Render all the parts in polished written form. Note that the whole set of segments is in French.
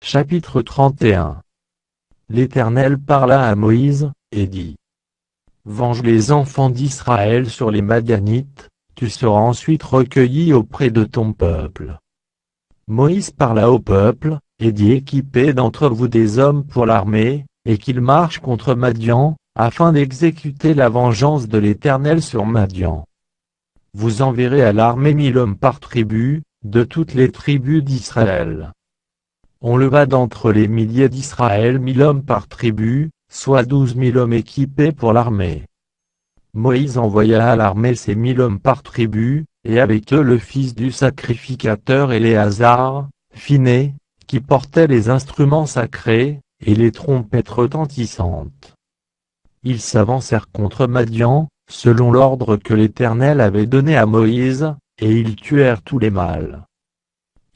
Chapitre 31. L'Éternel parla à Moïse, et dit: Venge les enfants d'Israël sur les Madianites, tu seras ensuite recueilli auprès de ton peuple. Moïse parla au peuple, et dit: Équipez d'entre vous des hommes pour l'armée, et qu'ils marchent contre Madian, afin d'exécuter la vengeance de l'Éternel sur Madian. Vous enverrez à l'armée 1000 hommes par tribu, de toutes les tribus d'Israël. On leva d'entre les milliers d'Israël 1000 hommes par tribu, soit 12 000 hommes équipés pour l'armée. Moïse envoya à l'armée ces 1000 hommes par tribu, et avec eux le fils du sacrificateur Éléazar, Phiné, qui portait les instruments sacrés, et les trompettes retentissantes. Ils s'avancèrent contre Madian, selon l'ordre que l'Éternel avait donné à Moïse, et ils tuèrent tous les mâles.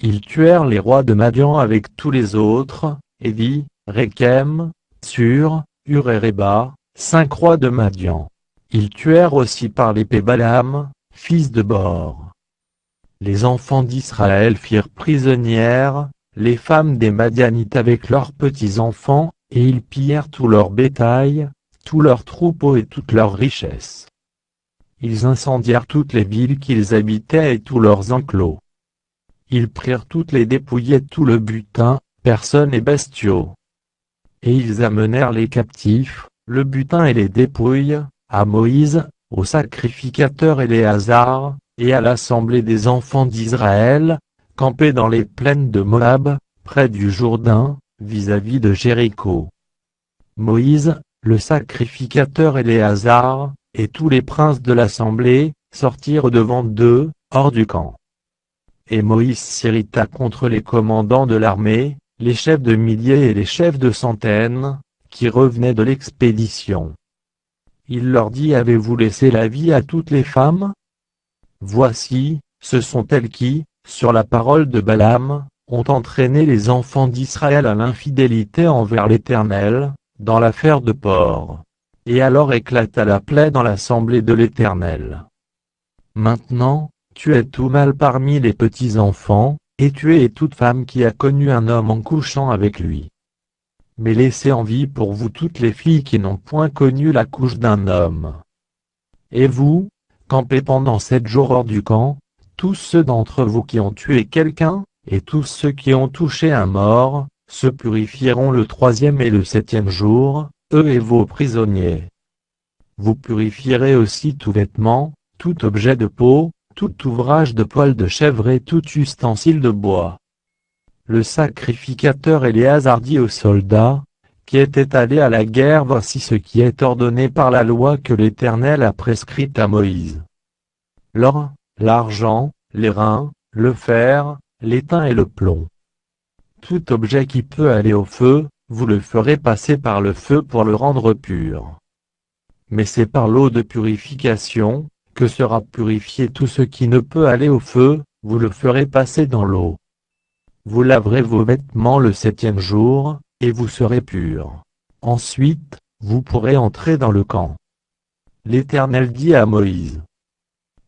Ils tuèrent les rois de Madian avec tous les autres, Évi, Rékem, Sur, Hur et Réba, 5 rois de Madian. Ils tuèrent aussi par l'épée Balaam, fils de Bor. Les enfants d'Israël firent prisonnières les femmes des Madianites avec leurs petits-enfants, et ils pillèrent tout leur bétail, tous leurs troupeaux et toutes leurs richesses. Ils incendièrent toutes les villes qu'ils habitaient et tous leurs enclos. Ils prirent toutes les dépouillettes, tout le butin, personnes et bestiaux. Et ils amenèrent les captifs, le butin et les dépouilles, à Moïse, au sacrificateur Éléazar, et à l'assemblée des enfants d'Israël, campés dans les plaines de Moab, près du Jourdain, vis-à-vis de Jéricho. Moïse, le sacrificateur Éléazar, et tous les princes de l'assemblée, sortirent devant d'eux, hors du camp. Et Moïse s'irrita contre les commandants de l'armée, les chefs de milliers et les chefs de centaines, qui revenaient de l'expédition. Il leur dit: Avez-vous laissé la vie à toutes les femmes? Voici, ce sont elles qui, sur la parole de Balaam, ont entraîné les enfants d'Israël à l'infidélité envers l'Éternel, dans l'affaire de Por. Et alors éclata la plaie dans l'assemblée de l'Éternel. Maintenant, tuez tout mâle parmi les petits-enfants, et tuez toute femme qui a connu un homme en couchant avec lui. Mais laissez en vie pour vous toutes les filles qui n'ont point connu la couche d'un homme. Et vous, campez pendant 7 jours hors du camp, tous ceux d'entre vous qui ont tué quelqu'un, et tous ceux qui ont touché un mort, se purifieront le 3e et le 7e jour, eux et vos prisonniers. Vous purifierez aussi tout vêtement, tout objet de peau, tout ouvrage de poil de chèvre et tout ustensile de bois. Le sacrificateur Éléazar dit aux soldats, qui étaient allés à la guerre: Voici ce qui est ordonné par la loi que l'Éternel a prescrite à Moïse. L'or, l'argent, les reins, le fer, l'étain et le plomb. Tout objet qui peut aller au feu, vous le ferez passer par le feu pour le rendre pur. Mais c'est par l'eau de purification, que sera purifié tout ce qui ne peut aller au feu, vous le ferez passer dans l'eau. Vous laverez vos vêtements le 7e jour, et vous serez purs. Ensuite, vous pourrez entrer dans le camp. L'Éternel dit à Moïse: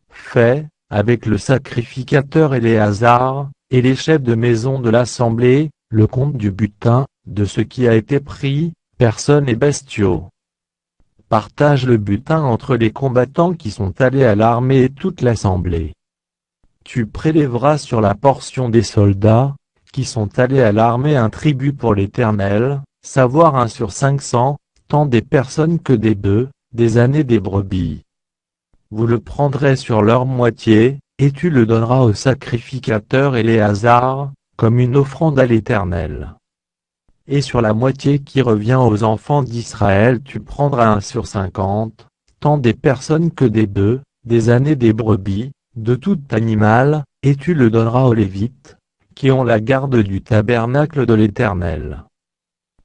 Fais, avec le sacrificateur Éléazar, et les chefs de maison de l'assemblée, le compte du butin, de ce qui a été pris, personnes et bestiaux. Partage le butin entre les combattants qui sont allés à l'armée et toute l'assemblée. Tu prélèveras sur la portion des soldats, qui sont allés à l'armée, un tribut pour l'Éternel, savoir 1 sur 500, tant des personnes que des bœufs, des ânes et des brebis. Vous le prendrez sur leur moitié, et tu le donneras au sacrificateur Éléazar, comme une offrande à l'Éternel. Et sur la moitié qui revient aux enfants d'Israël tu prendras 1 sur 50, tant des personnes que des bœufs, des ânes et des brebis, de tout animal, et tu le donneras aux Lévites, qui ont la garde du tabernacle de l'Éternel.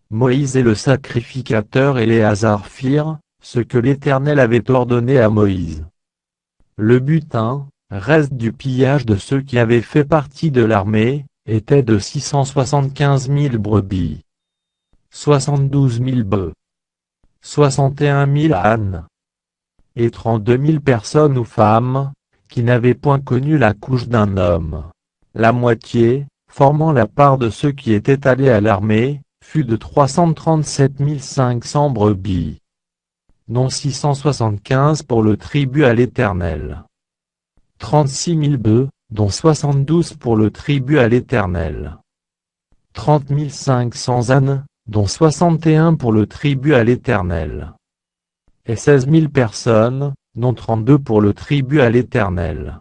Moïse et le sacrificateur Éléazar firent ce que l'Éternel avait ordonné à Moïse. Le butin, reste du pillage de ceux qui avaient fait partie de l'armée, était de 675 000 brebis, 72 000 bœufs, 61 000 ânes, et 32 000 personnes ou femmes, qui n'avaient point connu la couche d'un homme. La moitié, formant la part de ceux qui étaient allés à l'armée, fut de 337 500 brebis, dont 675 pour le tribut à l'Éternel. 36 000 bœufs, dont 72 pour le tribut à l'Éternel. 30 500 ânes, dont 61 pour le tribut à l'Éternel. Et 16 000 personnes, dont 32 pour le tribut à l'Éternel.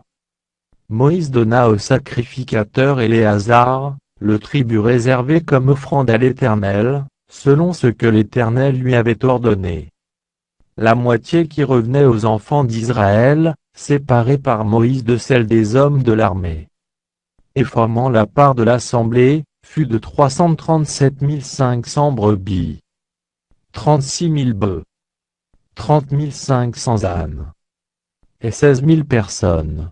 Moïse donna au sacrificateur Éléazar, le tribut réservé comme offrande à l'Éternel, selon ce que l'Éternel lui avait ordonné. La moitié qui revenait aux enfants d'Israël, séparée par Moïse de celle des hommes de l'armée, et formant la part de l'assemblée, fut de 337 500 brebis, 36 000 bœufs, 30 500 ânes, et 16 000 personnes.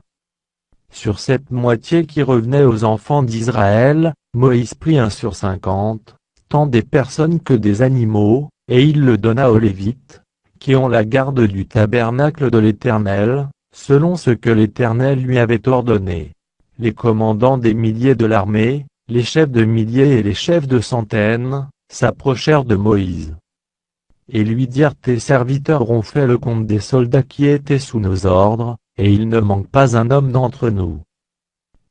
Sur cette moitié qui revenait aux enfants d'Israël, Moïse prit 1 sur 50, tant des personnes que des animaux, et il le donna aux Lévites, qui ont la garde du tabernacle de l'Éternel, selon ce que l'Éternel lui avait ordonné. Les commandants des milliers de l'armée, les chefs de milliers et les chefs de centaines, s'approchèrent de Moïse, et lui dirent: tes serviteurs ont fait le compte des soldats qui étaient sous nos ordres, et il ne manque pas un homme d'entre nous.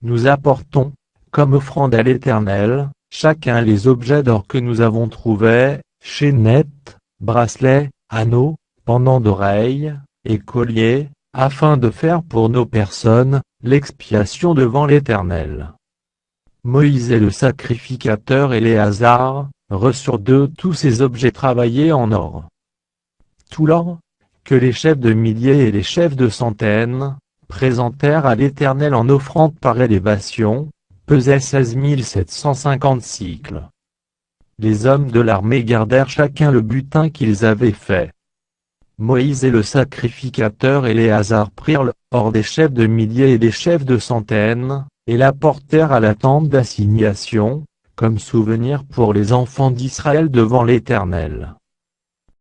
Nous apportons, comme offrande à l'Éternel, chacun les objets d'or que nous avons trouvés, chaînettes, bracelets, anneaux, pendants d'oreilles, et colliers, afin de faire pour nos personnes, l'expiation devant l'Éternel. Moïse et le sacrificateur Éléazar reçurent d'eux tous ces objets travaillés en or. Tout l'or, que les chefs de milliers et les chefs de centaines présentèrent à l'Éternel en offrande par élévation, pesait 16 750 cycles. Les hommes de l'armée gardèrent chacun le butin qu'ils avaient fait. Moïse et le sacrificateur Éléazar prirent l'or des chefs de milliers et des chefs de centaines, et l'apportèrent à la tente d'assignation, comme souvenir pour les enfants d'Israël devant l'Éternel.